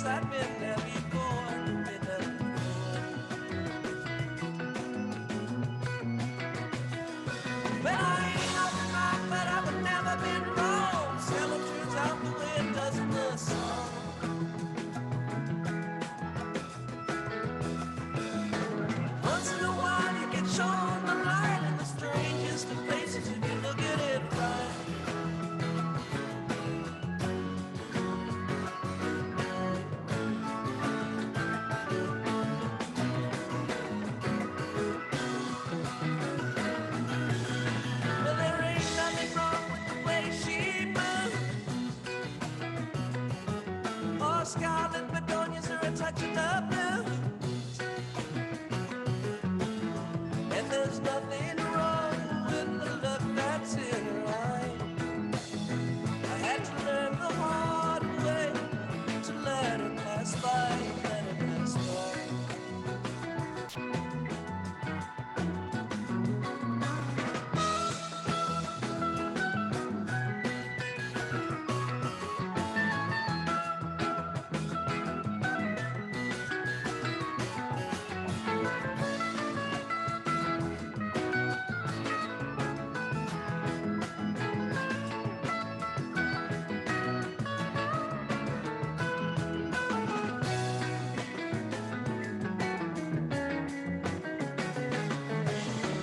I've been there before, been there before. Well, I ain't nothing right, but I've never been wrong. Seldom turns out the way it does in the song. Once in a while you get shown the light in the strangest of places if you look at it right. Well, there ain't nothing wrong with the way she moves, or scarlet begonias or a touch of the blue. And there's nothing wrong with the look that's in her eye. I had to learn the hard way to let her pass by, let her pass by.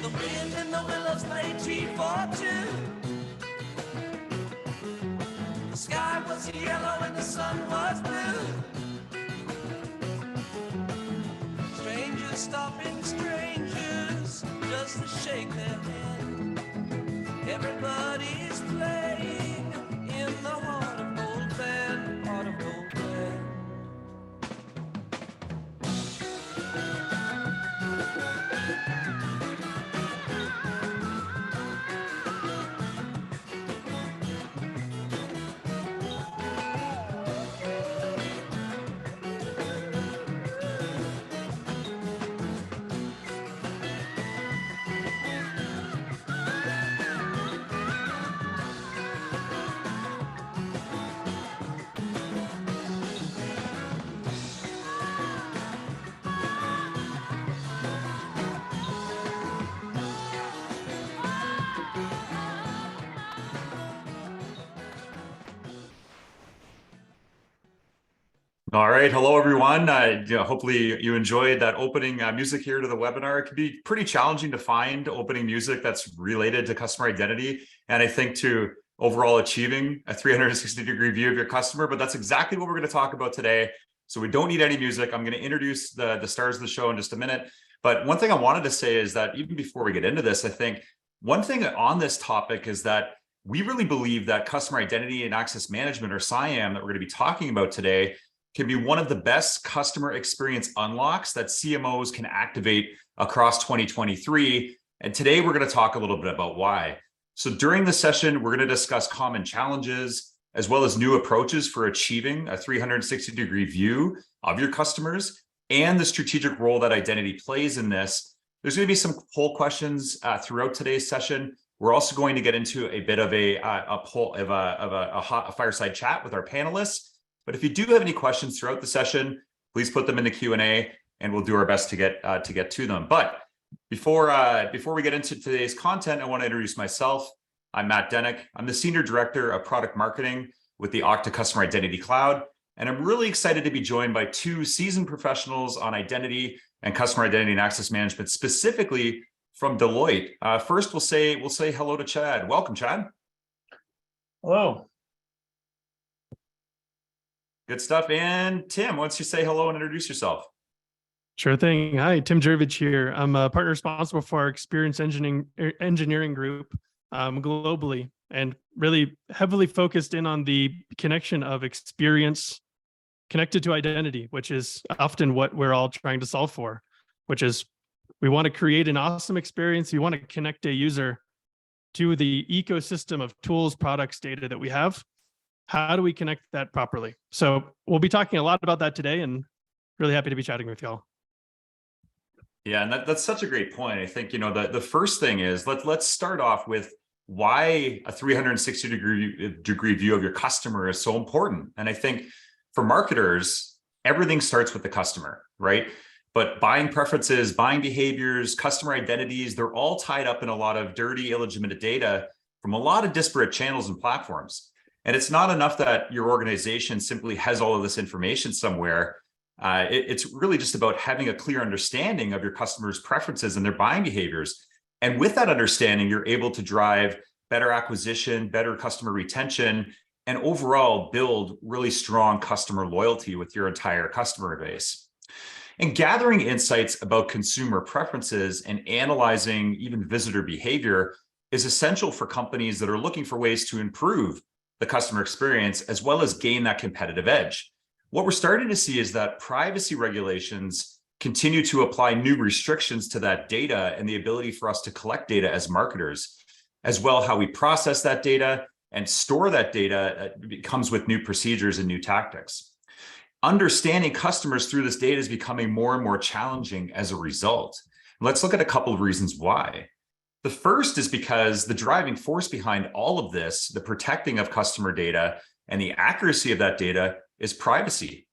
The wind and the willows played tea for two. The sky was yellow and the sun was blue. Strangers stopping strangers just to shake their hand. Everybody's playing in the heart of gold band, heart of gold band. All right. Hello, everyone. Hopefully you enjoyed that opening music here to the webinar. It can be pretty challenging to find opening music that's related to customer identity, and I think to overall achieving a 360-degree view of your customer, but that's exactly what we're going to talk about today. So we don't need any music. I'm going to introduce the stars of the show in just a minute. But one thing I wanted to say is that even before we get into this, I think one thing on this topic is that we really believe that customer identity and access management, or CIAM, that we're going to be talking about today, can be one of the best customer experience unlocks that CMOs can activate across 2023. And today we're going to talk a little bit about why. So during the session, we're going to discuss common challenges, as well as new approaches for achieving a 360-degree view of your customers and the strategic role that identity plays in this. There's going to be some poll questions throughout today's session. We're also going to get into a bit of a hot fireside chat with our panelists. But if you do have any questions throughout the session, please put them in the Q&A, and we'll do our best to get to them. But before we get into today's content, I want to introduce myself. I'm Matt Denick. I'm the Senior Director of Product Marketing with the Okta Customer Identity Cloud, and I'm really excited to be joined by two seasoned professionals on identity and customer identity and access management, specifically from Deloitte. First, we'll say hello to Chad. Welcome, Chad. Hello. Good stuff. And Tim, why don't you say hello and introduce yourself? Sure thing. Hi, Tim Jervich here. I'm a partner responsible for our experience engineering group globally, and really heavily focused in on the connection of experience connected to identity, which is often what we're all trying to solve for, which is we want to create an awesome experience. We want to connect a user to the ecosystem of tools, products, data that we have. How do we connect that properly? So we'll be talking a lot about that today, and really happy to be chatting with y'all. Yeah, and that's such a great point. I think, the first thing is let's start off with why a 360-degree view of your customer is so important. And I think for marketers, everything starts with the customer, right? But buying preferences, buying behaviors, customer identities, they're all tied up in a lot of dirty, illegitimate data from a lot of disparate channels and platforms. And it's not enough that your organization simply has all of this information somewhere. It's really just about having a clear understanding of your customers' preferences and their buying behaviors. And with that understanding, you're able to drive better acquisition, better customer retention, and overall build really strong customer loyalty with your entire customer base. And gathering insights about consumer preferences and analyzing even visitor behavior is essential for companies that are looking for ways to improve the customer experience as well as gain that competitive edge. What we're starting to see is that privacy regulations continue to apply new restrictions to that data and the ability for us to collect data as marketers, as well how we process that data and store that data comes with new procedures and new tactics. Understanding customers through this data is becoming more and more challenging as a result. Let's look at a couple of reasons why. The first is because the driving force behind all of this, the protecting of customer data and the accuracy of that data, is privacy.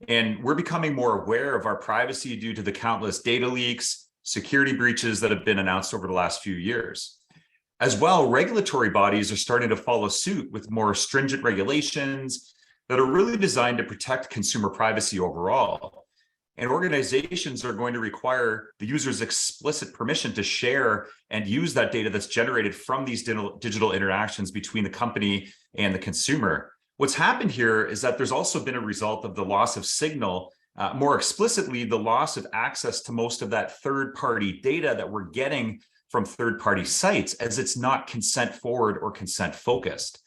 And we're becoming more aware of our privacy due to the countless data leaks, security breaches that have been announced over the last few years. As well, regulatory bodies are starting to follow suit with more stringent regulations that are really designed to protect consumer privacy overall. And organizations are going to require the user's explicit permission to share and use that data that's generated from these digital interactions between the company and the consumer. What's happened here is that there's also been a result of the loss of signal, more explicitly, the loss of access to most of that third-party data that we're getting from third-party sites, as it's not consent forward or consent focused.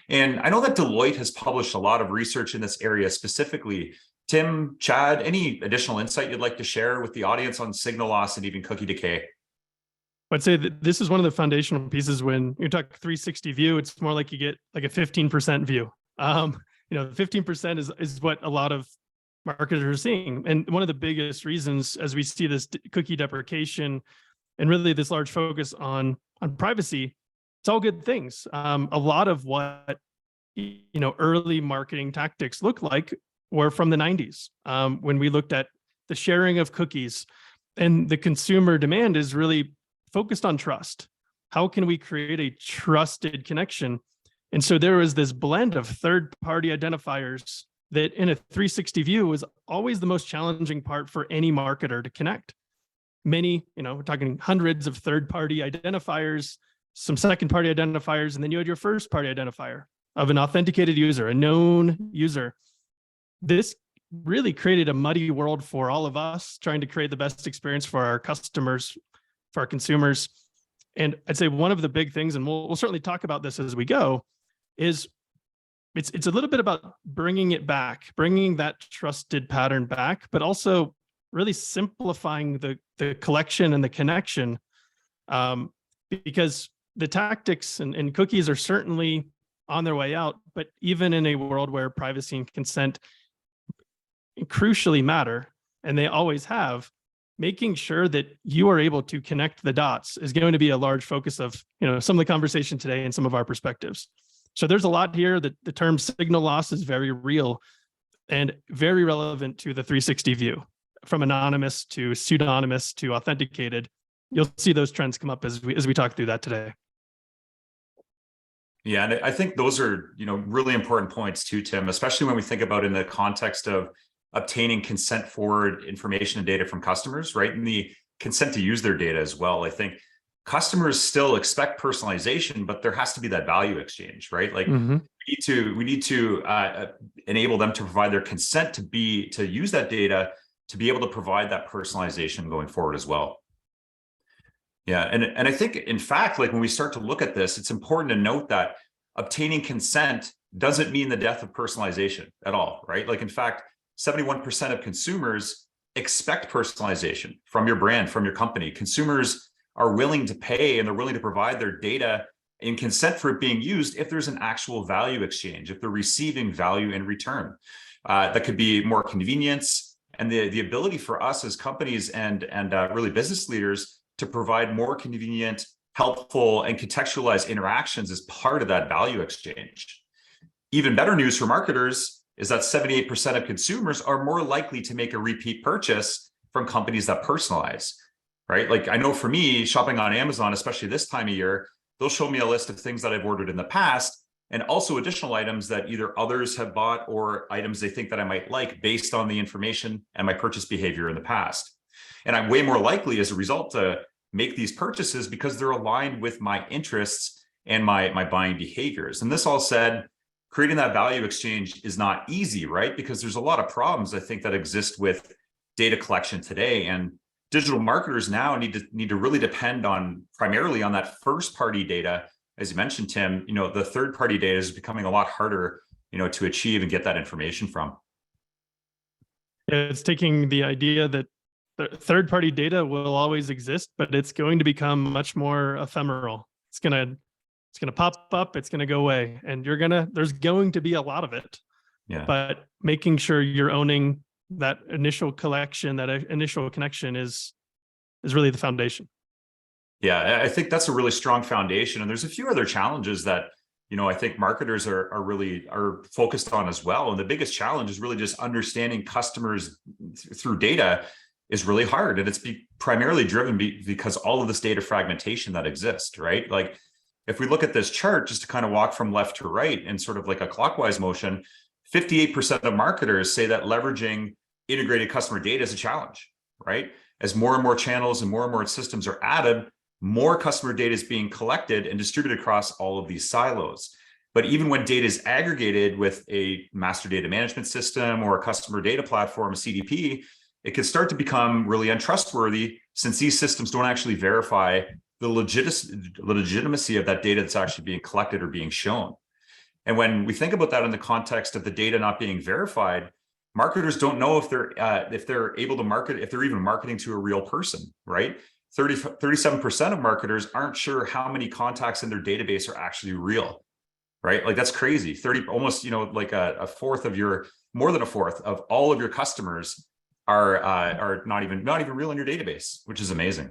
And I know that Deloitte has published a lot of research in this area specifically. Tim, Chad, any additional insight you'd like to share with the audience on signal loss and even cookie decay? I'd say that this is one of the foundational pieces. When you talk 360 view, it's more like you get like a 15% view. 15% is what a lot of marketers are seeing. And one of the biggest reasons, as we see this cookie deprecation and really this large focus on privacy, it's all good things. A lot of what early marketing tactics look like were from the 90s, when we looked at the sharing of cookies, and the consumer demand is really focused on trust. How can we create a trusted connection? And so there was this blend of third-party identifiers that in a 360 view was always the most challenging part for any marketer to connect. Many, we're talking hundreds of third-party identifiers, some second-party identifiers, and then you had your first-party identifier of an authenticated user, a known user. This really created a muddy world for all of us trying to create the best experience for our customers, for our consumers. And I'd say one of the big things, and we'll certainly talk about this as we go, is it's a little bit about bringing it back, bringing that trusted pattern back, but also really simplifying the collection and the connection, because the tactics and cookies are certainly on their way out, but even in a world where privacy and consent crucially matter, and they always have, making sure that you are able to connect the dots is going to be a large focus of some of the conversation today and some of our perspectives. So there's a lot here. That the term signal loss is very real and very relevant to the 360 view, from anonymous to pseudonymous to authenticated. You'll see those trends come up as we talk through that today. Yeah, and I think those are really important points too, Tim, especially when we think about in the context of obtaining consent forward information and data from customers, right? And the consent to use their data as well. I think customers still expect personalization, but there has to be that value exchange, right? Like we need to enable them to provide their consent to use that data to be able to provide that personalization going forward as well. Yeah, and I think, in fact, like when we start to look at this, it's important to note that obtaining consent doesn't mean the death of personalization at all, right? Like, in fact, 71% of consumers expect personalization from your brand, from your company. Consumers are willing to pay and they're willing to provide their data in consent for it being used if there's an actual value exchange, if they're receiving value in return. That could be more convenience and the ability for us as companies and really business leaders to provide more convenient, helpful, and contextualized interactions as part of that value exchange. Even better news for marketers, is that 78% of consumers are more likely to make a repeat purchase from companies that personalize, right? Like I know for me, shopping on Amazon, especially this time of year, they'll show me a list of things that I've ordered in the past, and also additional items that either others have bought or items they think that I might like based on the information and my purchase behavior in the past. And I'm way more likely as a result to make these purchases because they're aligned with my interests and my buying behaviors. And this all said, creating that value exchange is not easy, right? Because there's a lot of problems I think that exist with data collection today. And digital marketers now need to really depend on primarily on that first party data. As you mentioned, Tim, the third party data is becoming a lot harder, to achieve and get that information from. It's taking the idea that third party data will always exist, but it's going to become much more ephemeral. It's going to pop up, it's going to go away, and there's going to be a lot of it. Yeah. But making sure you're owning that initial collection, that initial connection is really the foundation. Yeah, I think that's a really strong foundation. And there's a few other challenges that, I think marketers are focused on as well. And the biggest challenge is really just understanding customers through data is really hard. And it's primarily driven because all of this data fragmentation that exists, right? Like if we look at this chart, just to kind of walk from left to right in sort of like a clockwise motion, 58% of marketers say that leveraging integrated customer data is a challenge, right? As more and more channels and more systems are added, more customer data is being collected and distributed across all of these silos. But even when data is aggregated with a master data management system or a customer data platform, a CDP, it can start to become really untrustworthy since these systems don't actually verify the legitimacy of that data that's actually being collected or being shown. And when we think about that in the context of the data not being verified, marketers don't know if they're able to market, if they're even marketing to a real person, right? 37% of marketers aren't sure how many contacts in their database are actually real, right? Like that's crazy. Almost, like more than a fourth of all of your customers are not even real in your database, which is amazing.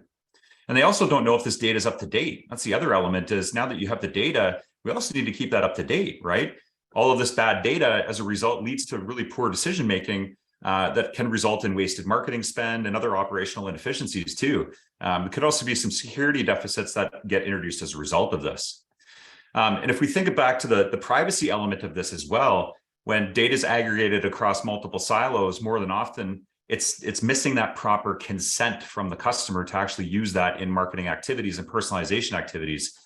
And they also don't know if this data is up to date. That's the other element is now that you have the data, we also need to keep that up to date, right? All of this bad data as a result leads to really poor decision-making that can result in wasted marketing spend and other operational inefficiencies too. There could also be some security deficits that get introduced as a result of this. And if we think back to the privacy element of this as well, when data is aggregated across multiple silos, more than often, it's missing that proper consent from the customer to actually use that in marketing activities and personalization activities.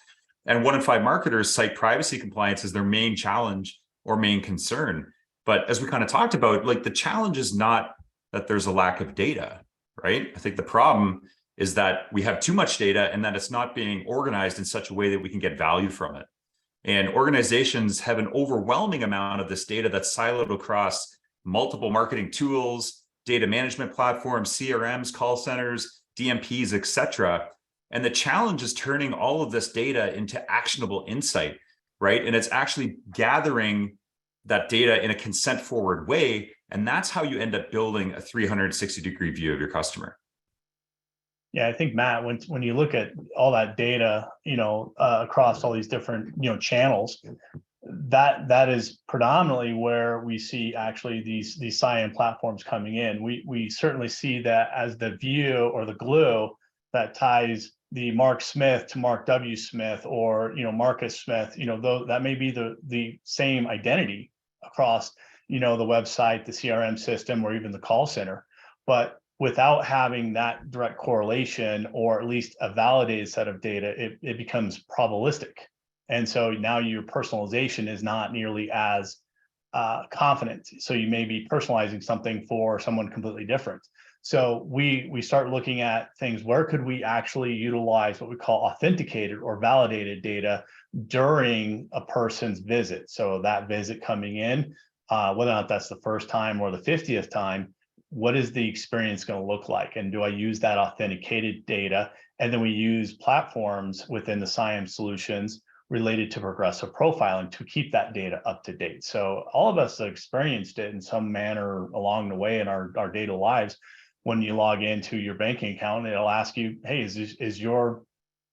And 1 in 5 marketers cite privacy compliance as their main challenge or main concern. But as we kind of talked about, like the challenge is not that there's a lack of data, right? I think the problem is that we have too much data and that it's not being organized in such a way that we can get value from it. And organizations have an overwhelming amount of this data that's siloed across multiple marketing tools, data management platforms, CRMs, call centers, DMPs, et cetera. And the challenge is turning all of this data into actionable insight, right? And it's actually gathering that data in a consent forward way. And that's how you end up building a 360-degree view of your customer. Yeah, I think, Matt, when you look at all that data, across all these different, channels, that is predominantly where we see actually these CIAM platforms coming in. We certainly see that as the view or the glue that ties the Mark Smith to Mark W. Smith or, Marcus Smith, though that may be the same identity across, the website, the CRM system, or even the call center. But without having that direct correlation, or at least a validated set of data, it becomes probabilistic. And so now your personalization is not nearly as confident. So you may be personalizing something for someone completely different. So we start looking at things, where could we actually utilize what we call authenticated or validated data during a person's visit? So that visit coming in, whether or not that's the first time or the 50th time, what is the experience going to look like? And do I use that authenticated data? And then we use platforms within the CIAM solutions related to progressive profiling to keep that data up to date. So all of us have experienced it in some manner along the way in our daily lives. When you log into your banking account, it'll ask you, hey, is your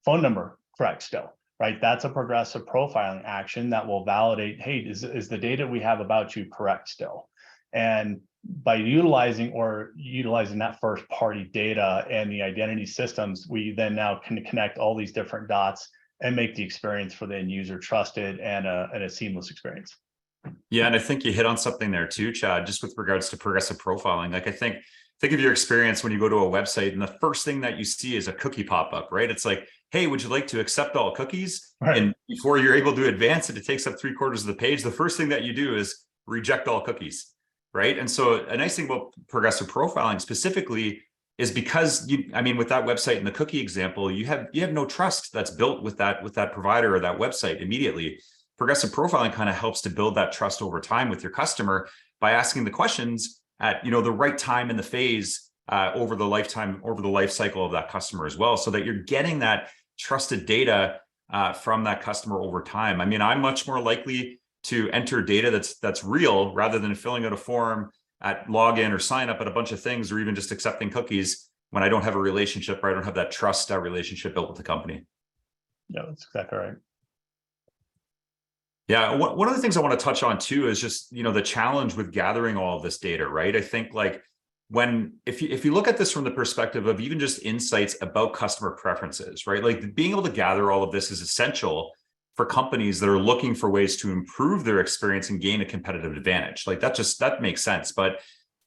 phone number correct still? right? That's a progressive profiling action that will validate, hey, is the data we have about you correct still? And by utilizing that first party data and the identity systems, we then now can connect all these different dots and make the experience for the end user trusted and a seamless experience. Yeah, and I think you hit on something there too, Chad, just with regards to progressive profiling. Like, I think of your experience when you go to a website and the first thing that you see is a cookie pop-up, right? It's like, hey, would you like to accept all cookies? Right. And before you're able to advance it, it takes up 3/4 of the page. The first thing that you do is reject all cookies, right? And so a nice thing about progressive profiling specifically is because with that website and the cookie example, you have no trust that's built with that provider or that website immediately. Progressive profiling kind of helps to build that trust over time with your customer by asking the questions at the right time in the phase over the life cycle of that customer as well, so that you're getting that trusted data from that customer over time. I'm much more likely to enter data that's real rather than filling out a form at login or sign up at a bunch of things, or even just accepting cookies when I don't have a relationship or I don't have that trust, that relationship built with the company. Yeah, that's exactly right. Yeah, one of the things I want to touch on too is just the challenge with gathering all of this data, right? I think like if you look at this from the perspective of even just insights about customer preferences, right? Like being able to gather all of this is essential for companies that are looking for ways to improve their experience and gain a competitive advantage. Like that makes sense. But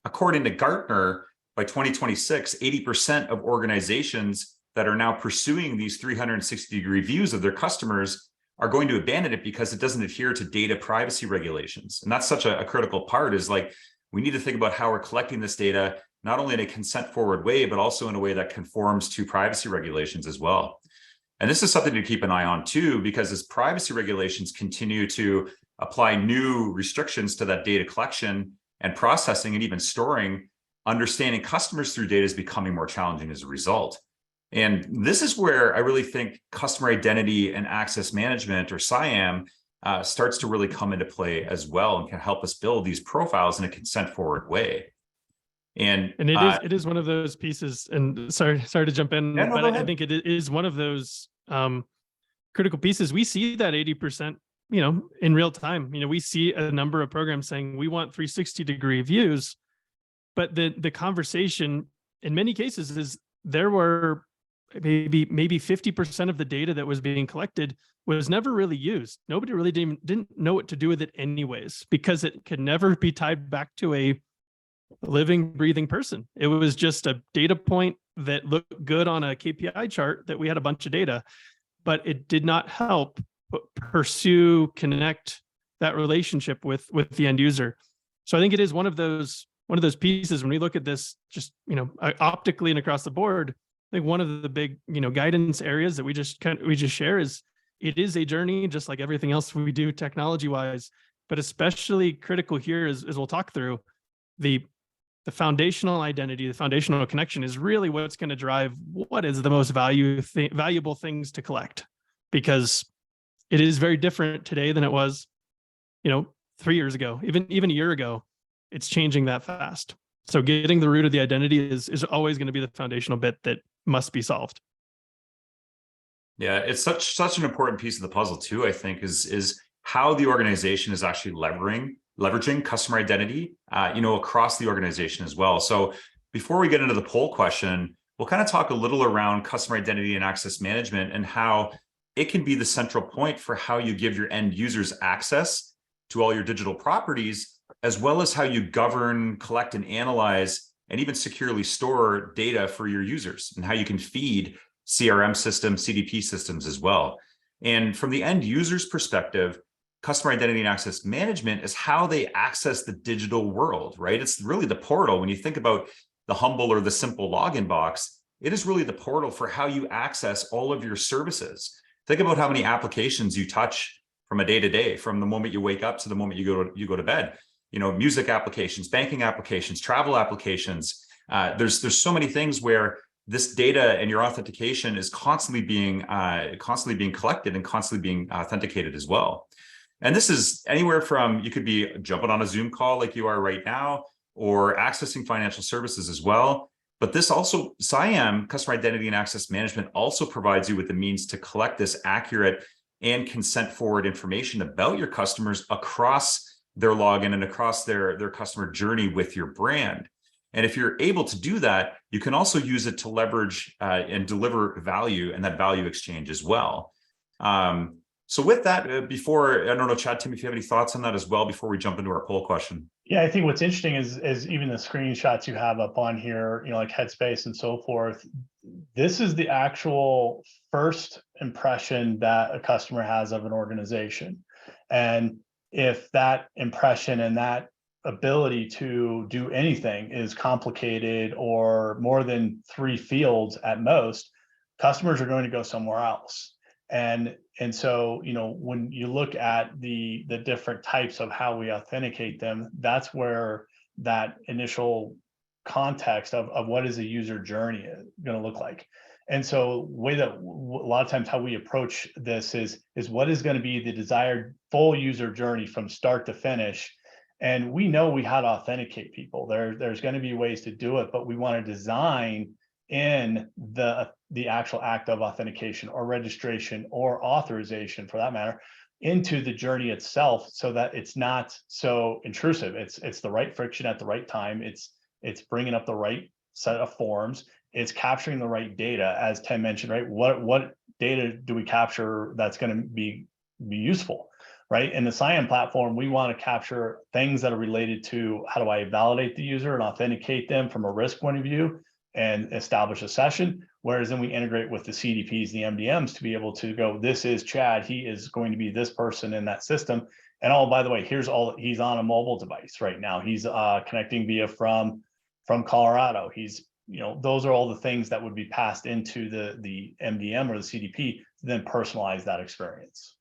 according to Gartner, by 2026, 80% of organizations that are now pursuing these 360-degree views of their customers are going to abandon it because it doesn't adhere to data privacy regulations. And that's such a critical part, is like, we need to think about how we're collecting this data, not only in a consent forward way, but also in a way that conforms to privacy regulations as well. And this is something to keep an eye on too, because as privacy regulations continue to apply new restrictions to that data collection and processing and even storing, understanding customers through data is becoming more challenging as a result. And this is where I really think customer identity and access management, or CIAM, starts to really come into play as well, and can help us build these profiles in a consent forward way. And it is one of those pieces, and sorry to jump in, yeah, no, but I think it is one of those critical pieces. We see that 80%, in real time. We see a number of programs saying we want 360-degree views, but the conversation in many cases is there were maybe 50% of the data that was being collected was never really used. Nobody really didn't know what to do with it anyways, because it could never be tied back to a living, breathing person. It was just a data point that looked good on a KPI chart that we had a bunch of data, but it did not help pursue, connect that relationship with the end user. So I think it is one of those pieces when we look at this, just optically and across the board. I think one of the big guidance areas that we just share is, it is a journey, just like everything else we do technology wise, but especially critical here is, as we'll talk through, the foundational identity, the foundational connection is really what's going to drive what is the most valuable things to collect, because it is very different today than it was 3 years ago, even a year ago. It's changing that fast. So getting the root of the identity is always going to be the foundational bit that must be solved. Yeah, it's such an important piece of the puzzle too, I think, is how the organization is actually leveraging customer identity, across the organization as well. So before we get into the poll question, we'll kind of talk a little around customer identity and access management, and how it can be the central point for how you give your end users access to all your digital properties, as well as how you govern, collect, and analyze, and even securely store data for your users, and how you can feed CRM systems, CDP systems as well. And from the end user's perspective, customer identity and access management is how they access the digital world, right? It's really the portal. When you think about the humble or the simple login box, it is really the portal for how you access all of your services. Think about how many applications you touch from a day-to-day, from the moment you wake up to the moment you go to bed. Music applications, banking applications, travel applications. There's so many things where this data and your authentication is constantly being collected and constantly being authenticated as well. And this is anywhere from, you could be jumping on a Zoom call like you are right now, or accessing financial services as well. But this also, CIAM, customer identity and access management, also provides you with the means to collect this accurate and consent forward information about your customers across their login and across their customer journey with your brand. And if you're able to do that, you can also use it to leverage and deliver value and that value exchange as well. So with that, before, I don't know, Chad, Tim, if you have any thoughts on that as well, before we jump into our poll question. Yeah, I think what's interesting is even the screenshots you have up on here, like Headspace and so forth. This is the actual first impression that a customer has of an organization. And if that impression and that ability to do anything is complicated or more than 3 fields at most, customers are going to go somewhere else. And so, when you look at the different types of how we authenticate them, that's where that initial context of what is a user journey going to look like. And so way that a lot of times how we approach this is what is going to be the desired full user journey from start to finish. And we know we how to authenticate people. There's going to be ways to do it, but we want to design in the actual act of authentication or registration or authorization, for that matter, into the journey itself, so that it's not so intrusive. It's the right friction at the right time. It's bringing up the right set of forms. It's capturing the right data, as Tim mentioned, right? What data do we capture that's going to be useful, right? In the CIAM platform, we want to capture things that are related to how do I validate the user and authenticate them from a risk point of view and establish a session. Whereas then we integrate with the CDPs, the MDMs, to be able to go, this is Chad, he is going to be this person in that system. And oh, by the way, he's on a mobile device right now. He's connecting via from Colorado. He's, those are all the things that would be passed into the MDM or the CDP to then personalize that experience.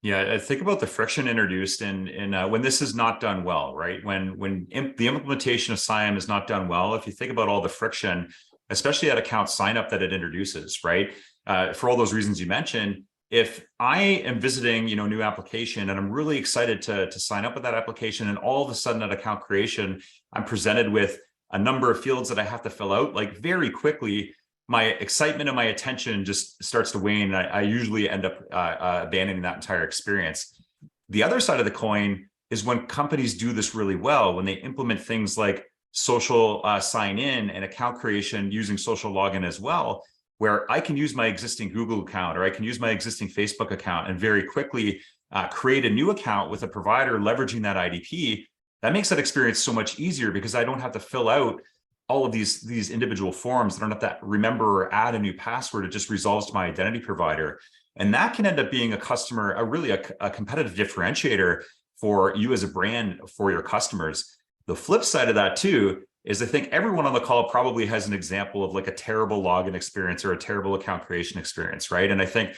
Yeah, I think about the friction introduced in when this is not done well, right? When the implementation of CIAM is not done well, if you think about all the friction, especially at account sign up that it introduces, right? For all those reasons you mentioned, if I am visiting, new application and I'm really excited to sign up with that application, and all of a sudden at account creation, I'm presented with a number of fields that I have to fill out, like very quickly, my excitement and my attention just starts to wane. I usually end up abandoning that entire experience. The other side of the coin is when companies do this really well, when they implement things like social sign in and account creation using social login as well, where I can use my existing Google account or I can use my existing Facebook account and very quickly create a new account with a provider leveraging that IDP. That makes that experience so much easier because I don't have to fill out all of these individual forms. I don't have to remember or add a new password. It just resolves to my identity provider. And that can end up being a competitive differentiator for you as a brand for your customers. The flip side of that too, is I think everyone on the call probably has an example of like a terrible login experience or a terrible account creation experience, right? And I think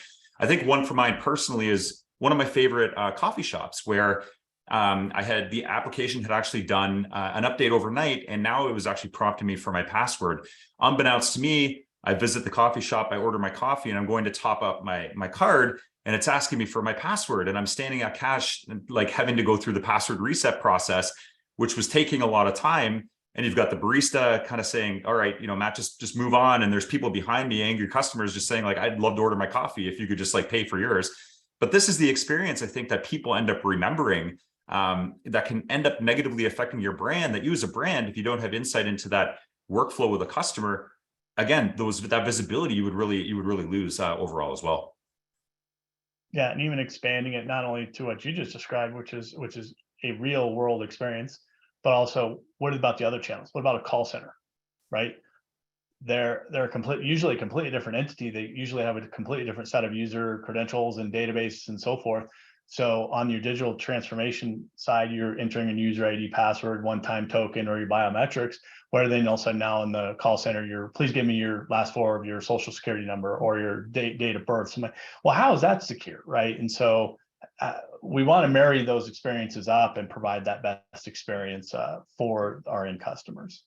one for mine personally is one of my favorite coffee shops where the application had actually done an update overnight, and now it was actually prompting me for my password. Unbeknownst to me, I visit the coffee shop, I order my coffee, and I'm going to top up my card, and it's asking me for my password. And I'm standing at cash, like having to go through the password reset process, which was taking a lot of time. And you've got the barista kind of saying, all right, Matt, just move on. And there's people behind me, angry customers, just saying like, I'd love to order my coffee if you could just like pay for yours. But this is the experience I think that people end up remembering that can end up negatively affecting your brand, that you as a brand, if you don't have insight into that workflow with a customer, again, that visibility you would really lose overall as well. Yeah, and even expanding it not only to what you just described, which is a real world experience, but also what about the other channels? What about a call center, right? They're usually a completely different entity. They usually have a completely different set of user credentials and databases and so forth. So on your digital transformation side, you're entering a user ID, password, one-time token, or your biometrics, where then also now in the call center, please give me your last 4 of your social security number or your date of birth. So well, how is that secure, right? And so we want to marry those experiences up and provide that best experience for our end customers.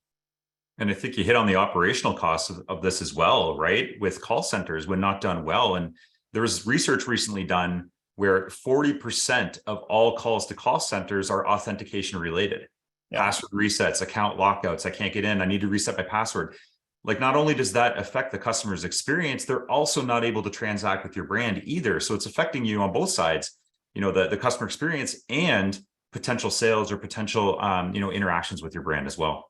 And I think you hit on the operational costs of this as well, right? With call centers when not done well. And there was research recently done where 40% of all calls to call centers are authentication related. Yeah. Password resets, account lockouts, I can't get in, I need to reset my password. like not only does that affect the customer's experience, they're also not able to transact with your brand either. So it's affecting you on both sides, the customer experience and potential sales or potential, interactions with your brand as well.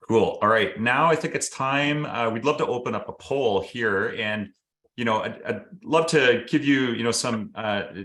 Cool. All right. Now I think it's time. We'd love to open up a poll here, and I'd love to give you,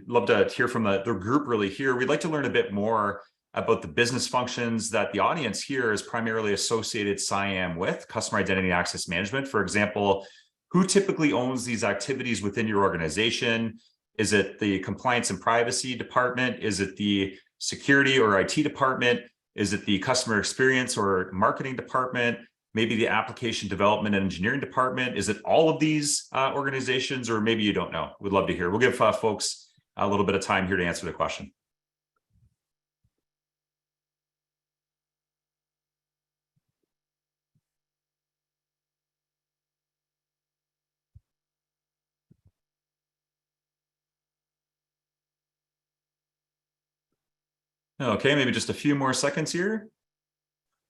love to hear from the group really here. We'd like to learn a bit more about the business functions that the audience here is primarily associated CIAM with, customer identity and access management. For example, who typically owns these activities within your organization? Is it the compliance and privacy department? Is it the security or IT department? Is it the customer experience or marketing department? Maybe the application development and engineering department? Is it all of these organizations, or maybe you don't know? We'd love to hear. We'll give folks a little bit of time here to answer the question. Okay, maybe just a few more seconds here.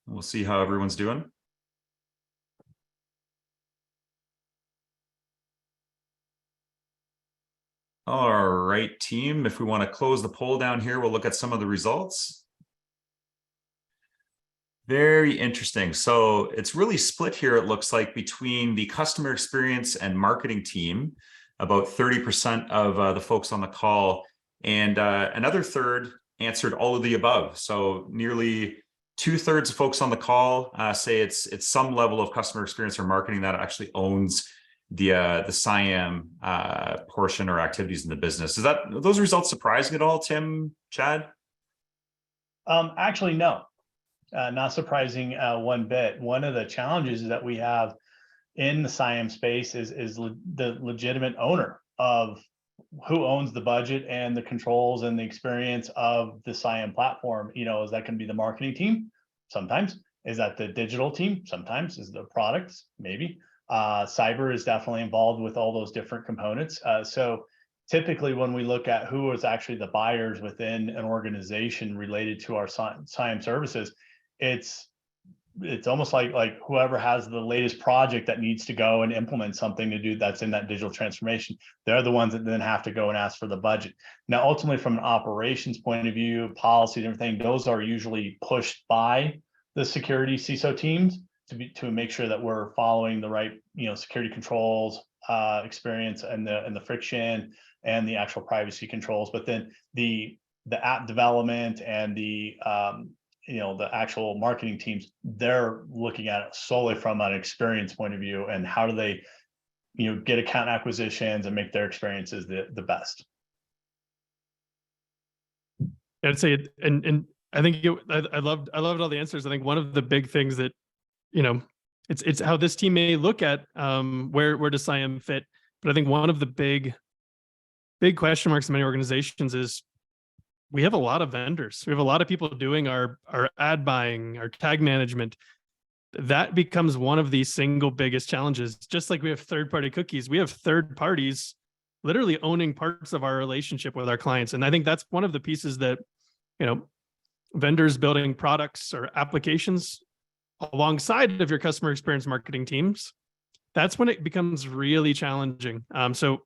We'll see how everyone's doing. All right, team, if we want to close the poll down here, we'll look at some of the results. Very interesting. So it's really split here, it looks like, between the customer experience and marketing team, about 30% of the folks on the call, and another third answered all of the above. So nearly 2/3 of folks on the call say it's some level of customer experience or marketing that actually owns the CIAM portion or activities in the business. Are those results surprising at all, Tim, Chad? Actually, no, not surprising one bit. One of the challenges that we have in the CIAM space is the legitimate owner of who owns the budget and the controls and the experience of the CIAM platform. Is that going to be the marketing team? Sometimes. Is that the digital team? Sometimes. Is the products? Maybe. Cyber is definitely involved with all those different components. So typically when we look at who is actually the buyers within an organization related to our CIAM services, it's almost like whoever has the latest project that needs to go and implement something to do that's in that digital transformation, they're the ones that then have to go and ask for the budget. Now, ultimately, from an operations point of view, policy and everything, those are usually pushed by the security CISO teams to make sure that we're following the right security controls, experience, and the friction and the actual privacy controls. But then the app development and the actual marketing teams, they're looking at it solely from an experience point of view, and how do they get account acquisitions and make their experiences the best. I'd say, and I think I loved all the answers. I think one of the big things that it's how this team may look at where does CIAM fit, but I think one of the big question marks in many organizations is we have a lot of vendors. We have a lot of people doing our ad buying, our tag management. That becomes one of the single biggest challenges. Just like we have third-party cookies, we have third parties literally owning parts of our relationship with our clients. And I think that's one of the pieces that, vendors building products or applications alongside of your customer experience marketing teams, that's when it becomes really challenging. So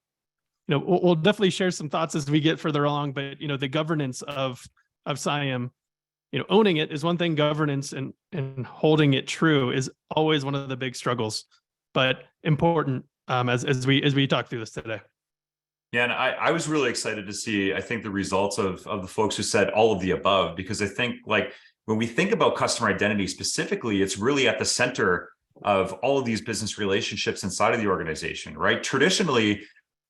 we'll definitely share some thoughts as we get further along, but the governance of CIAM, owning it is one thing. Governance and holding it true is always one of the big struggles, but important as we talk through this today. Yeah, and I was really excited to see, I think, the results of the folks who said all of the above, because I think when we think about customer identity specifically, it's really at the center of all of these business relationships inside of the organization, right? Traditionally,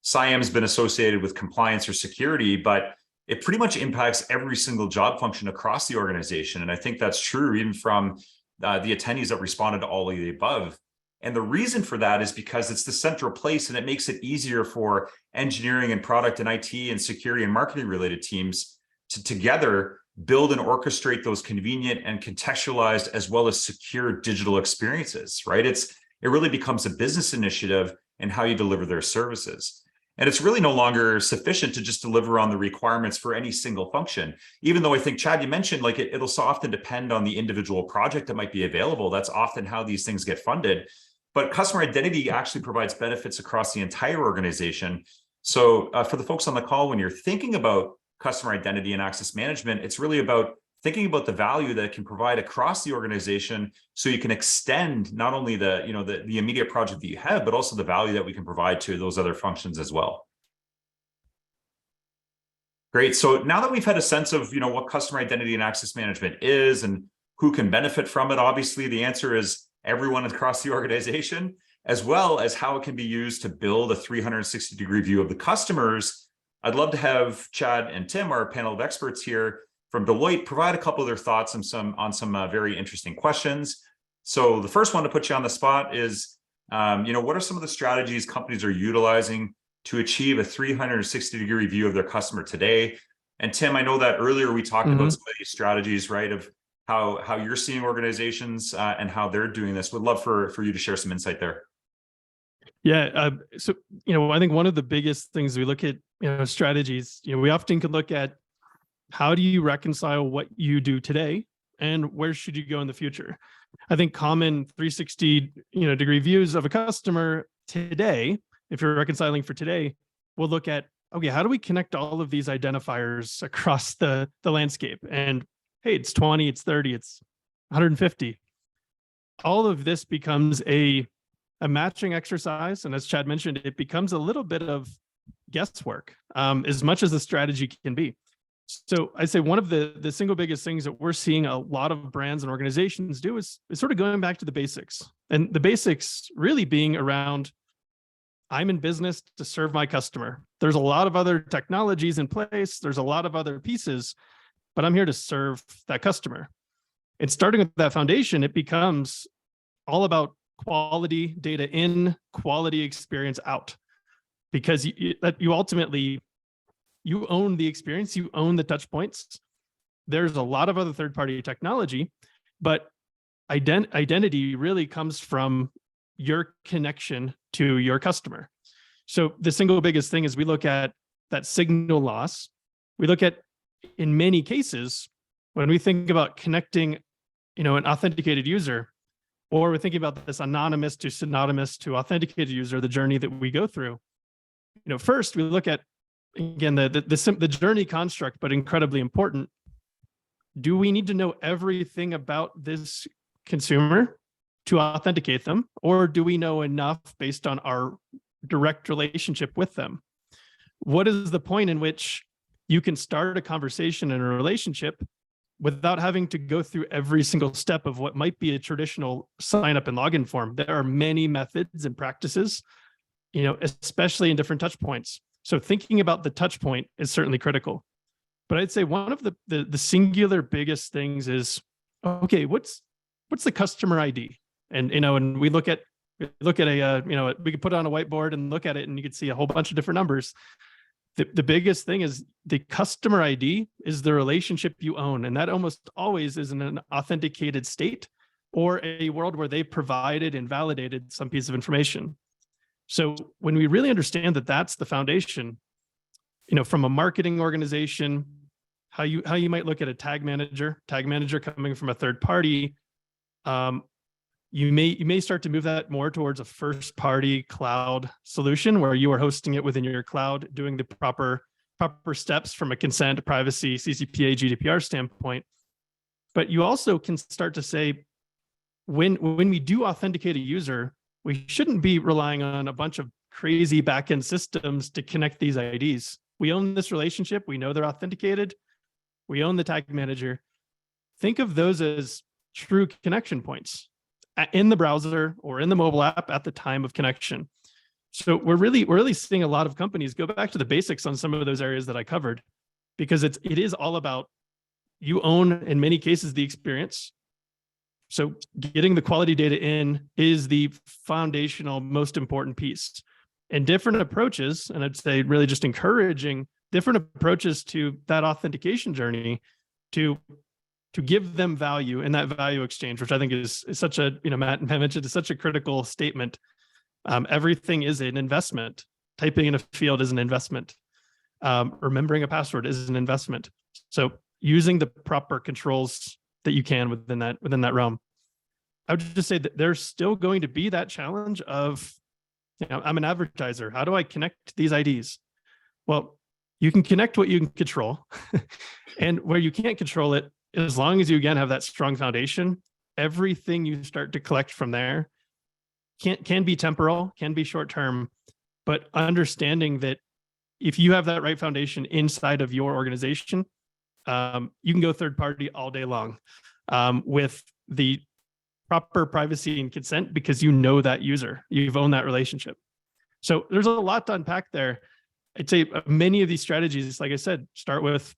CIAM has been associated with compliance or security, but it pretty much impacts every single job function across the organization. And I think that's true even from the attendees that responded to all of the above. And the reason for that is because it's the central place, and it makes it easier for engineering and product and IT and security and marketing related teams to together build and orchestrate those convenient and contextualized as well as secure digital experiences, right? It really becomes a business initiative in how you deliver their services. And it's really no longer sufficient to just deliver on the requirements for any single function. Even though I think, Chad, you mentioned like it'll so often depend on the individual project that might be available. That's often how these things get funded. But customer identity actually provides benefits across the entire organization. So for the folks on the call, when you're thinking about customer identity and access management, it's really about thinking about the value that it can provide across the organization, so you can extend not only the immediate project that you have, but also the value that we can provide to those other functions as well. Great. So now that we've had a sense of what customer identity and access management is and who can benefit from it, obviously the answer is everyone across the organization, as well as how it can be used to build a 360-degree view of the customers. I'd love to have Chad and Tim, our panel of experts here from Deloitte, provide a couple of their thoughts on some very interesting questions. So the first one to put you on the spot is, what are some of the strategies companies are utilizing to achieve a 360-degree view of their customer today? And Tim, I know that earlier we talked about some of these strategies, right, of how you're seeing organizations and how they're doing this. Would love for you to share some insight there. Yeah. So, I think one of the biggest things we look at, strategies, we often could look at how do you reconcile what you do today and where should you go in the future? I think common 360, degree views of a customer today, if you're reconciling for today, we'll look at, okay, how do we connect all of these identifiers across the landscape? And hey, it's 20, it's 30, it's 150. All of this becomes a matching exercise. And as Chad mentioned, it becomes a little bit of guesswork, as much as the strategy can be. So I'd say one of the single biggest things that we're seeing a lot of brands and organizations do is sort of going back to the basics. And the basics really being around, I'm in business to serve my customer. There's a lot of other technologies in place. There's a lot of other pieces, but I'm here to serve that customer. And starting with that foundation, it becomes all about quality data in, quality experience out, because you ultimately, you own the experience, you own the touch points. There's a lot of other third-party technology, but identity really comes from your connection to your customer. So the single biggest thing is we look at that signal loss. We look at, in many cases, when we think about connecting, an authenticated user, or we're thinking about this anonymous to synonymous to authenticated user, the journey that we go through. First we look at, again, the journey construct, but incredibly important. Do we need to know everything about this consumer to authenticate them, or do we know enough based on our direct relationship with them? What is the point in which you can start a conversation and a relationship without having to go through every single step of what might be a traditional sign up and login form? There are many methods and practices, especially in different touch points. So thinking about the touch point is certainly critical. But I'd say one of the singular biggest things is, okay, what's the customer ID? And and we look at a we could put it on a whiteboard and look at it, and you could see a whole bunch of different numbers. The biggest thing is the customer ID is the relationship you own, and that almost always is in an authenticated state or a world where they provided and validated some piece of information. So when we really understand that that's the foundation, from a marketing organization, how you might look at a tag manager coming from a third party, you may start to move that more towards a first party cloud solution where you are hosting it within your cloud, doing the proper steps from a consent, privacy, CCPA, GDPR standpoint. But you also can start to say, when we do authenticate a user, we shouldn't be relying on a bunch of crazy backend systems to connect these IDs. We own this relationship. We know they're authenticated. We own the tag manager. Think of those as true connection points in the browser or in the mobile app at the time of connection. So we're really seeing a lot of companies go back to the basics on some of those areas that I covered, because it is all about, you own, in many cases, the experience. So getting the quality data in is the foundational, most important piece. And different approaches, and I'd say really just encouraging different approaches to that authentication journey to give them value in that value exchange, which I think is such a, Matt mentioned, is such a critical statement. Everything is an investment. typing in a field is an investment. Remembering a password is an investment. So using the proper controls that you can within that realm. I would just say that there's still going to be that challenge of, I'm an advertiser. How do I connect these IDs? Well, you can connect what you can control. And where you can't control it, as long as you, again, have that strong foundation, everything you start to collect from there can be temporal, can be short-term, but understanding that if you have that right foundation inside of your organization, you can go third party all day long with the proper privacy and consent, because you know that user, you've owned that relationship. So there's a lot to unpack there. I'd say many of these strategies, like I said, start with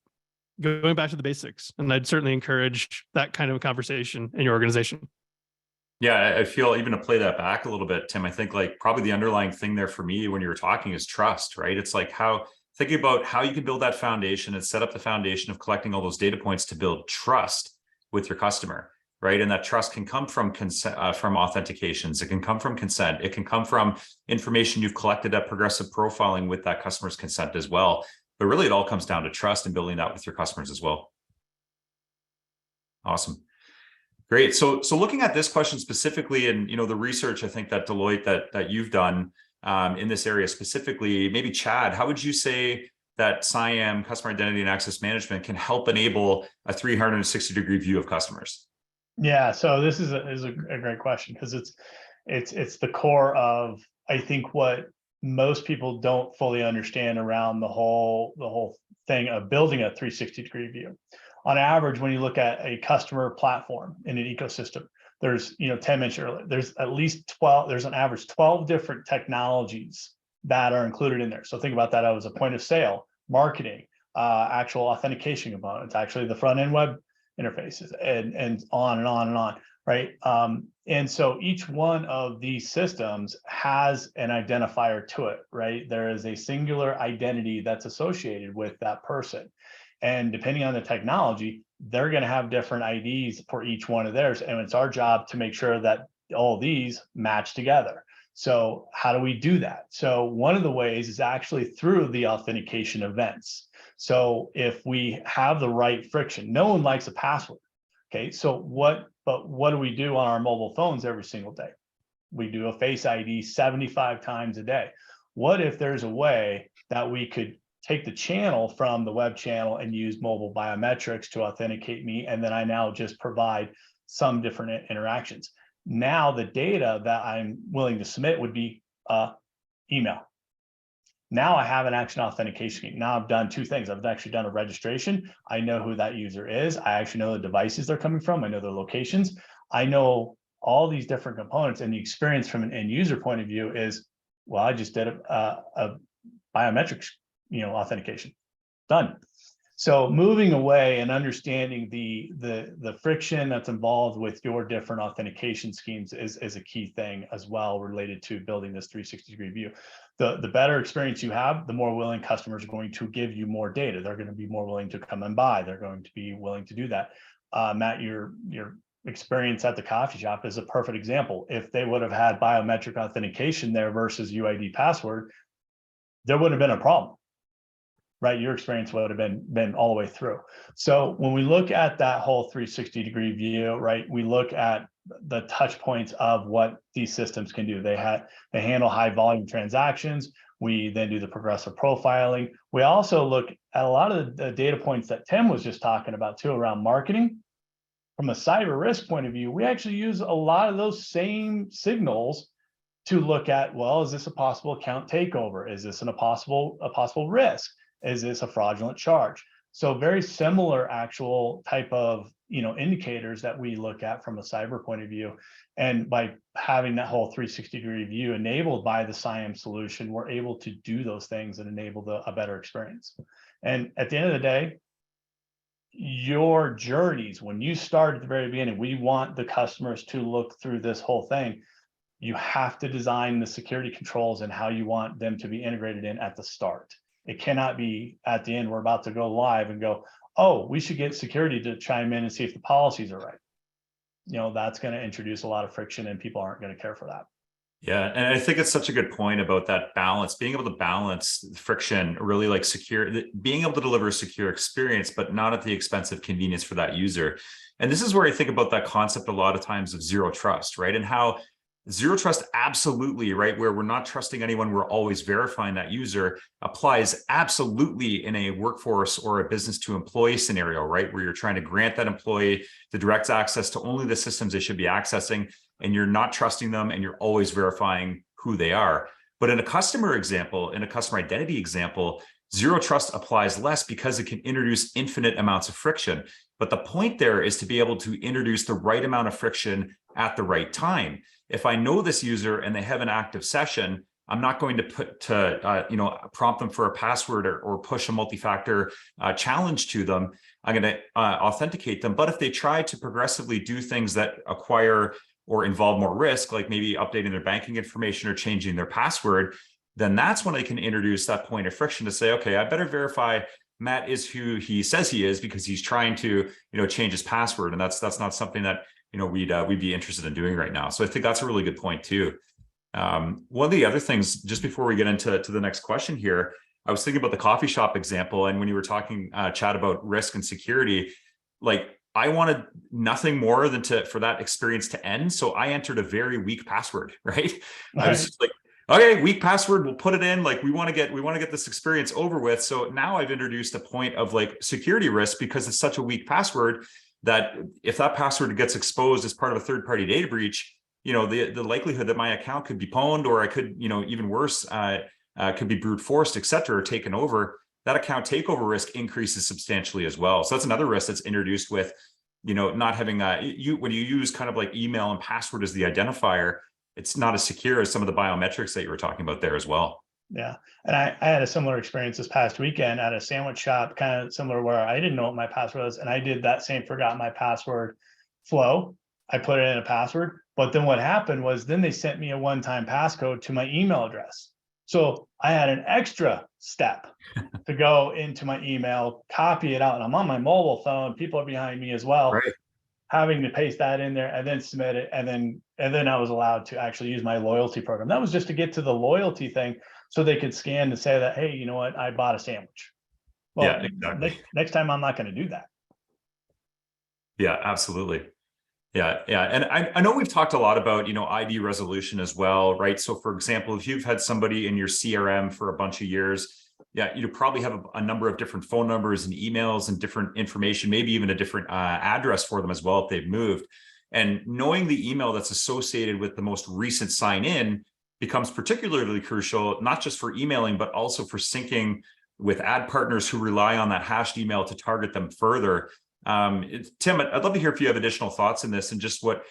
going back to the basics. And I'd certainly encourage that kind of a conversation in your organization. Yeah, I feel, even to play that back a little bit, Tim, I think like probably the underlying thing there for me when you were talking is trust, right? It's like thinking about how you can build that foundation and set up the foundation of collecting all those data points to build trust with your customer, right? And that trust can come from consent, from authentications. It can come from consent. It can come from information you've collected at progressive profiling with that customer's consent as well. But really, it all comes down to trust and building that with your customers as well. Awesome. Great. So looking at this question specifically, and the research I think that Deloitte that you've done in this area specifically, maybe Chad, how would you say that CIAM, customer identity and access management, can help enable a 360-degree view of customers? Yeah, so this is a great question, because it's the core of, I think, what most people don't fully understand around the whole thing of building a 360-degree view. On average, when you look at a customer platform in an ecosystem, there's, Tim mentioned earlier, there's at least 12, there's an average 12 different technologies that are included in there. So think about that as a point of sale, marketing, actual authentication components, actually the front end web interfaces, and on and on and on, right? And so each one of these systems has an identifier to it, right? There is a singular identity that's associated with that person. And depending on the technology, they're going to have different IDs for each one of theirs. And it's our job to make sure that all these match together. So how do we do that? So one of the ways is actually through the authentication events. So if we have the right friction, no one likes a password. Okay, so what do we do on our mobile phones every single day? We do a Face ID 75 times a day. What if there's a way that we could take the channel from the web channel and use mobile biometrics to authenticate me, and then I now just provide some different interactions? Now the data that I'm willing to submit would be email. Now I have an action authentication. Now I've done two things. I've actually done a registration. I know who that user is. I actually know the devices they're coming from. I know their locations. I know all these different components, and the experience from an end user point of view is, well, I just did a biometrics, authentication. Done. So moving away and understanding the friction that's involved with your different authentication schemes is a key thing as well, related to building this 360-degree view. The better experience you have, the more willing customers are going to give you more data. They're going to be more willing to come and buy. They're going to be willing to do that. Matt, your experience at the coffee shop is a perfect example. If they would have had biometric authentication there versus UID password, there wouldn't have been a problem, right? Your experience would have been all the way through. So when we look at that whole 360-degree view, right, we look at the touch points of what these systems can do. They handle high volume transactions. We then do the progressive profiling. We also look at a lot of the data points that Tim was just talking about too, around marketing. From a cyber risk point of view, we actually use a lot of those same signals to look at, well, is this a possible account takeover? Is this a possible risk? Is this a fraudulent charge? So very similar actual type of indicators that we look at from a cyber point of view. And by having that whole 360-degree view enabled by the CIAM solution, we're able to do those things and enable a better experience. And at the end of the day, your journeys, when you start at the very beginning, we want the customers to look through this whole thing. You have to design the security controls and how you want them to be integrated in at the start. It cannot be at the end, we're about to go live and go, oh, we should get security to chime in and see if the policies are right. That's going to introduce a lot of friction, and people aren't going to care for that. Yeah, and I think it's such a good point about that balance, being able to balance friction, really like being able to deliver a secure experience, but not at the expense of convenience for that user. And this is where I think about that concept a lot of times of zero trust, right? And how zero trust absolutely, right, where we're not trusting anyone, we're always verifying that user, applies absolutely in a workforce or a business to employee scenario, right? Where you're trying to grant that employee the direct access to only the systems they should be accessing, and you're not trusting them, and you're always verifying who they are. But in a customer example, in a customer identity example, zero trust applies less because it can introduce infinite amounts of friction. But the point there is to be able to introduce the right amount of friction at the right time. If I know this user and they have an active session, I'm not going to prompt them for a password or push a multi-factor challenge to them. I'm going to authenticate them. But if they try to progressively do things that acquire or involve more risk, like maybe updating their banking information or changing their password, then that's when I can introduce that point of friction to say, okay, I better verify Matt is who he says he is, because he's trying to, change his password, and that's not something that we'd be interested in doing right now. So I think that's a really good point too. One of the other things, just before we get into the next question here, I was thinking about the coffee shop example, and when you were talking, Chad, about risk and security, like I wanted nothing more than for that experience to end. So I entered a very weak password, right? I was just like, okay, weak password, we'll put it in. Like we want to get this experience over with. So now I've introduced a point of like security risk, because it's such a weak password that if that password gets exposed as part of a third-party data breach, the likelihood that my account could be pwned, or I could, even worse, could be brute forced, et cetera, or taken over, that account takeover risk increases substantially as well. So that's another risk that's introduced with, not having when you use kind of like email and password as the identifier, it's not as secure as some of the biometrics that you were talking about there as well. Yeah. And I had a similar experience this past weekend at a sandwich shop, kind of similar, where I didn't know what my password was. And I did that same forgot my password flow. I put it in a password. But then what happened was then they sent me a one-time passcode to my email address. So I had an extra step to go into my email, copy it out. And I'm on my mobile phone. People are behind me as well. Right. Having to paste that in there and then submit it. And then I was allowed to actually use my loyalty program. That was just to get to the loyalty thing, so they could scan to say that, hey, you know what, I bought a sandwich. Well, yeah, exactly. Next time I'm not going to do that. Yeah, absolutely. Yeah. And I know we've talked a lot about, ID resolution as well, right? So for example, if you've had somebody in your CRM for a bunch of years, yeah, you probably have a number of different phone numbers and emails and different information, maybe even a different address for them as well if they've moved. And knowing the email that's associated with the most recent sign in becomes particularly crucial, not just for emailing, but also for syncing with ad partners who rely on that hashed email to target them further. Tim, I'd love to hear if you have additional thoughts in this, and just what,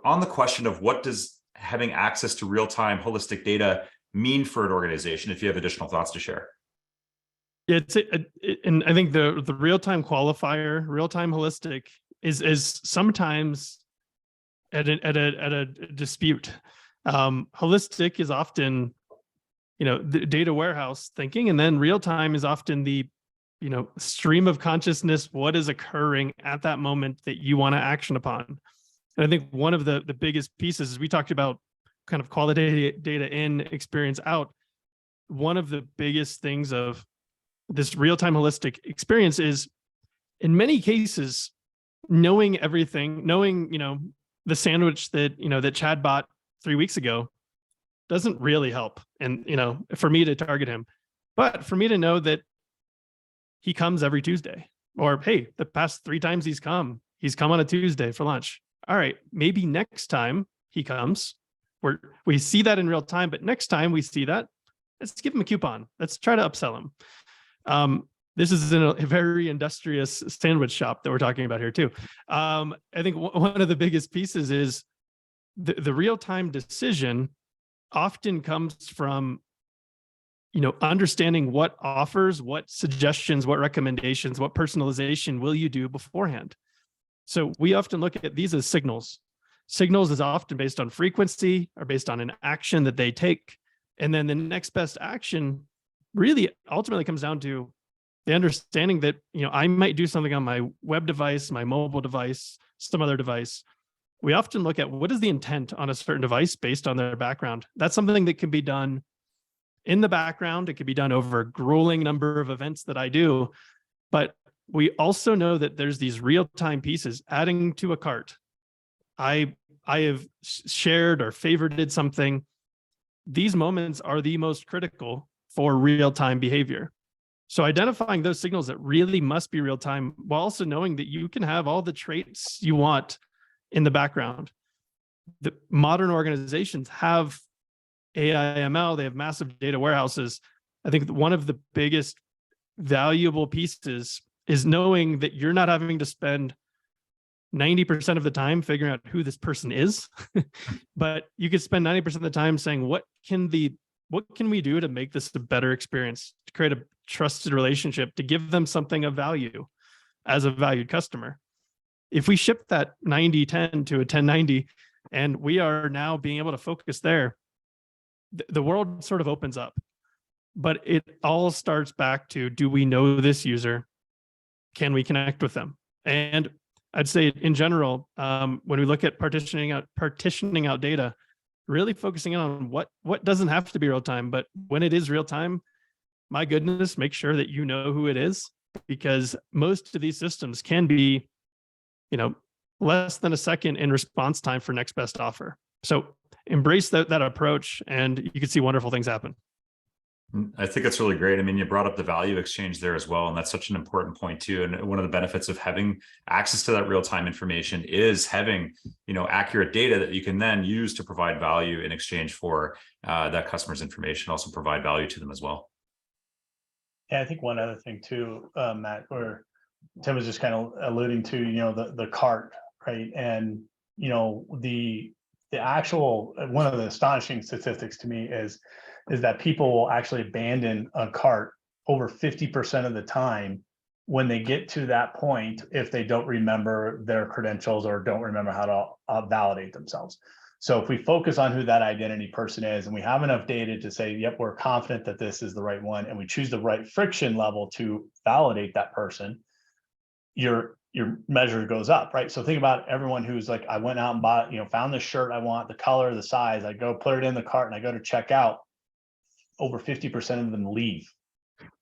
on the question of what does having access to real-time holistic data mean for an organization, if you have additional thoughts to share. Yeah, and I think the real-time qualifier, real-time holistic is sometimes at a dispute. Holistic is often, the data warehouse thinking, and then real-time is often the, stream of consciousness, what is occurring at that moment that you want to action upon. And I think one of the biggest pieces is we talked about kind of qualitative data in, experience out. One of the biggest things of this real-time holistic experience is, in many cases, knowing everything, knowing, the sandwich that, that Chad bought 3 weeks ago doesn't really help. And, for me to target him, but for me to know that he comes every Tuesday, or, hey, the past 3 times he's come on a Tuesday for lunch. All right, maybe next time he comes, we see that in real time, but next time we see that, let's give him a coupon. Let's try to upsell him. This is in a very industrious sandwich shop that we're talking about here too. I think one of the biggest pieces is the real-time decision often comes from, understanding what offers, what suggestions, what recommendations, what personalization will you do beforehand. So we often look at these as signals. Signals is often based on frequency or based on an action that they take. And then the next best action really ultimately comes down to the understanding that, I might do something on my web device, my mobile device, some other device, we often look at what is the intent on a certain device based on their background. That's something that can be done in the background. It could be done over a grueling number of events that I do. But we also know that there's these real-time pieces adding to a cart. I have shared or favorited something. These moments are the most critical for real-time behavior. So identifying those signals that really must be real-time, while also knowing that you can have all the traits you want in the background. The modern organizations have AI/ML, they have massive data warehouses. I think one of the biggest valuable pieces is knowing that you're not having to spend 90% of the time figuring out who this person is, but you could spend 90% of the time saying, what can we do to make this a better experience, to create a trusted relationship, to give them something of value as a valued customer. If we ship that 90/10 to a 10/90, and we are now being able to focus there, the world sort of opens up. But it all starts back to, do we know this user? Can we connect with them? And I'd say in general, when we look at partitioning out data, really focusing on what doesn't have to be real time, but when it is real time, my goodness, make sure that you know who it is, because most of these systems can be, less than a second in response time for next best offer. So embrace that approach, and you can see wonderful things happen. I think that's really great. I mean, you brought up the value exchange there as well, and that's such an important point too. And one of the benefits of having access to that real-time information is having, accurate data that you can then use to provide value in exchange for that customer's information, also provide value to them as well. Yeah, I think one other thing too, Matt, where Tim was just kind of alluding to, the cart, right? And, the actual, one of the astonishing statistics to me is that people will actually abandon a cart over 50% of the time when they get to that point, if they don't remember their credentials or don't remember how to validate themselves. So if we focus on who that identity person is, and we have enough data to say, yep, we're confident that this is the right one, and we choose the right friction level to validate that person, your measure goes up, right? So think about everyone who's like, I went out and bought, found the shirt I want, the color, the size, I go put it in the cart and I go to check out. Over 50% of them leave.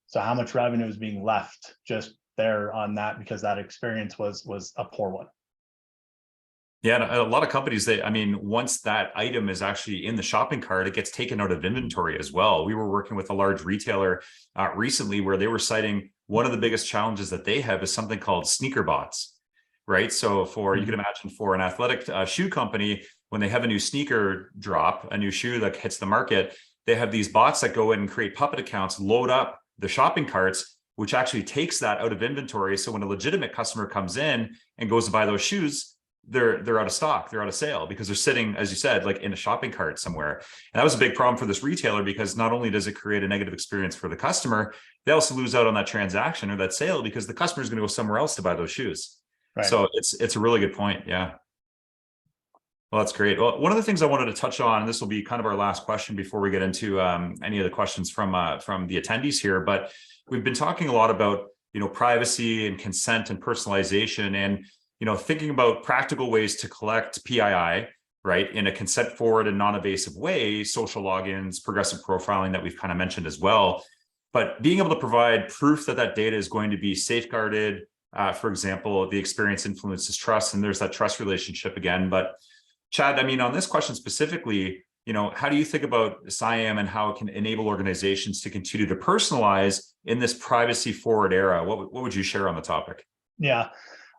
So how much revenue is being left just there on that, because that experience was a poor one? Yeah, and a lot of companies, once that item is actually in the shopping cart, it gets taken out of inventory as well. We were working with a large retailer recently where they were citing one of the biggest challenges that they have is something called sneaker bots, right? So you can imagine for an athletic shoe company, when they have a new sneaker drop, a new shoe that hits the market, they have these bots that go in and create puppet accounts, load up the shopping carts, which actually takes that out of inventory. So when a legitimate customer comes in and goes to buy those shoes, they're out of stock, they're out of sale, because they're sitting, as you said, like in a shopping cart somewhere. And that was a big problem for this retailer, because not only does it create a negative experience for the customer, they also lose out on that transaction or that sale, because the customer is going to go somewhere else to buy those shoes. Right. So it's a really good point. Yeah. Well, that's great. Well, one of the things I wanted to touch on, and this will be kind of our last question before we get into any of the questions from the attendees here, but we've been talking a lot about, privacy and consent and personalization, and thinking about practical ways to collect PII, right, in a consent forward and non-invasive way, social logins, progressive profiling that we've kind of mentioned as well. But being able to provide proof that data is going to be safeguarded, for example, the experience influences trust, and there's that trust relationship again. But Chad, on this question specifically, how do you think about CIAM and how it can enable organizations to continue to personalize in this privacy forward era? What would you share on the topic? Yeah.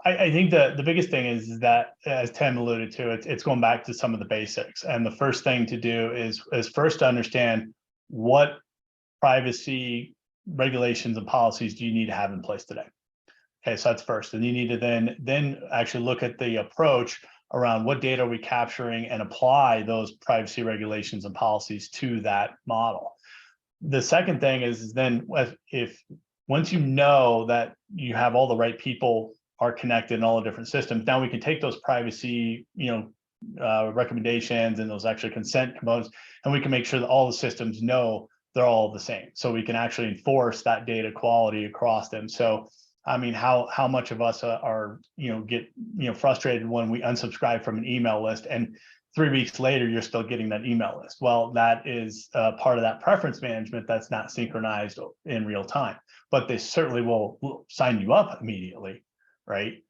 I think the biggest thing is that, as Tim alluded to, it's going back to some of the basics. And the first thing to do is first to understand what privacy regulations and policies do you need to have in place today. Okay, so that's first. And you need to then actually look at the approach around what data are we capturing and apply those privacy regulations and policies to that model. The second thing is then if once you know that you have all the right people are connected in all the different systems, now we can take those privacy, recommendations and those actual consent components, and we can make sure that all the systems know they're all the same. So we can actually enforce that data quality across them. So I mean, how much of us are get frustrated when we unsubscribe from an email list, and 3 weeks later you're still getting that email list. Well, that is part of that preference management that's not synchronized in real time, but they certainly will sign you up immediately, right?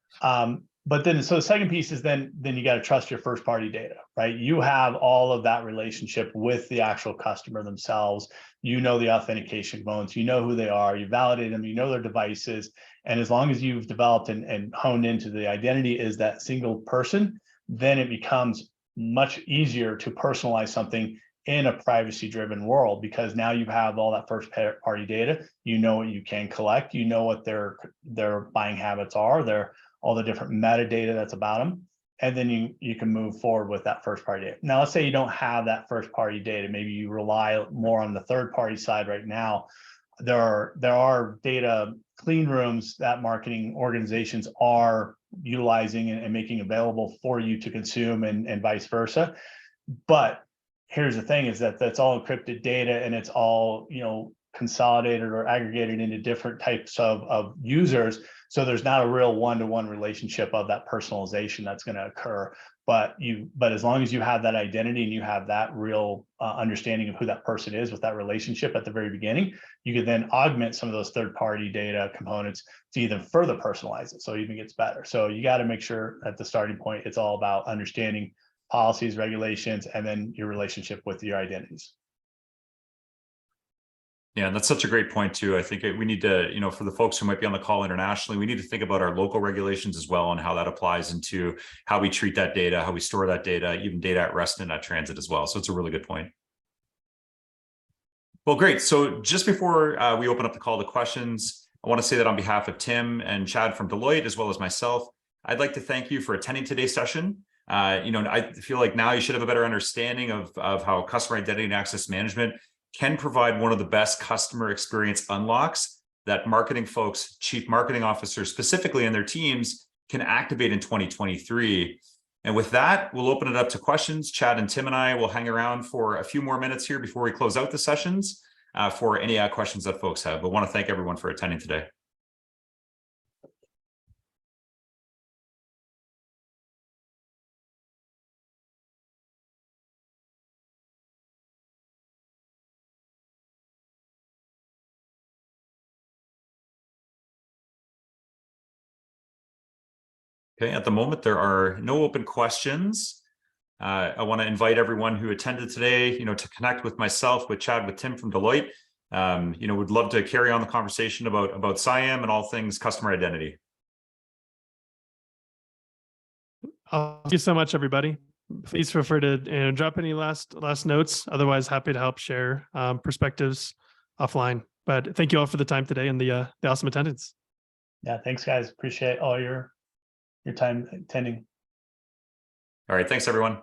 But then, so the second piece is then you got to trust your first party data, right? You have all of that relationship with the actual customer themselves. You know the authentication components, you know who they are, you validate them, you know their devices. And as long as you've developed and honed into the identity is that single person, then it becomes much easier to personalize something in a privacy driven world, because now you have all that first party data. You know what you can collect, you know what their buying habits are, all the different metadata that's about them, and then you can move forward with that first party data. Now, let's say you don't have that first party data. Maybe you rely more on the third party side right now. There are data clean rooms that marketing organizations are utilizing and making available for you to consume, and vice versa. But here's the thing, is that that's all encrypted data, and it's all consolidated or aggregated into different types of users. So there's not a real one-to-one relationship of that personalization that's going to occur. But as long as you have that identity and you have that real understanding of who that person is with that relationship at the very beginning, you could then augment some of those third-party data components to even further personalize it, so it even gets better. So you got to make sure at the starting point, it's all about understanding policies, regulations, and then your relationship with your identities. Yeah, that's such a great point too. I think we need to, for the folks who might be on the call internationally, we need to think about our local regulations as well, and how that applies into how we treat that data, how we store that data, even data at rest and at transit as well. So it's a really good point. Well, great. So just before we open up the call to questions, I want to say that on behalf of Tim and Chad from Deloitte, as well as myself, I'd like to thank you for attending today's session. I feel like now you should have a better understanding of how customer identity and access management can provide one of the best customer experience unlocks that marketing folks, chief marketing officers specifically, and their teams can activate in 2023. And with that, we'll open it up to questions. Chad and Tim and I will hang around for a few more minutes here before we close out the sessions for any questions that folks have. But I want to thank everyone for attending today. Okay, at the moment, there are no open questions. I want to invite everyone who attended today, to connect with myself, with Chad, with Tim from Deloitte. Would love to carry on the conversation about CIAM and all things customer identity. Thank you so much, everybody. Please feel free to drop any last notes. Otherwise, happy to help share perspectives offline. But thank you all for the time today and the awesome attendance. Yeah, thanks, guys. Appreciate all your time attending. All right, thanks, everyone.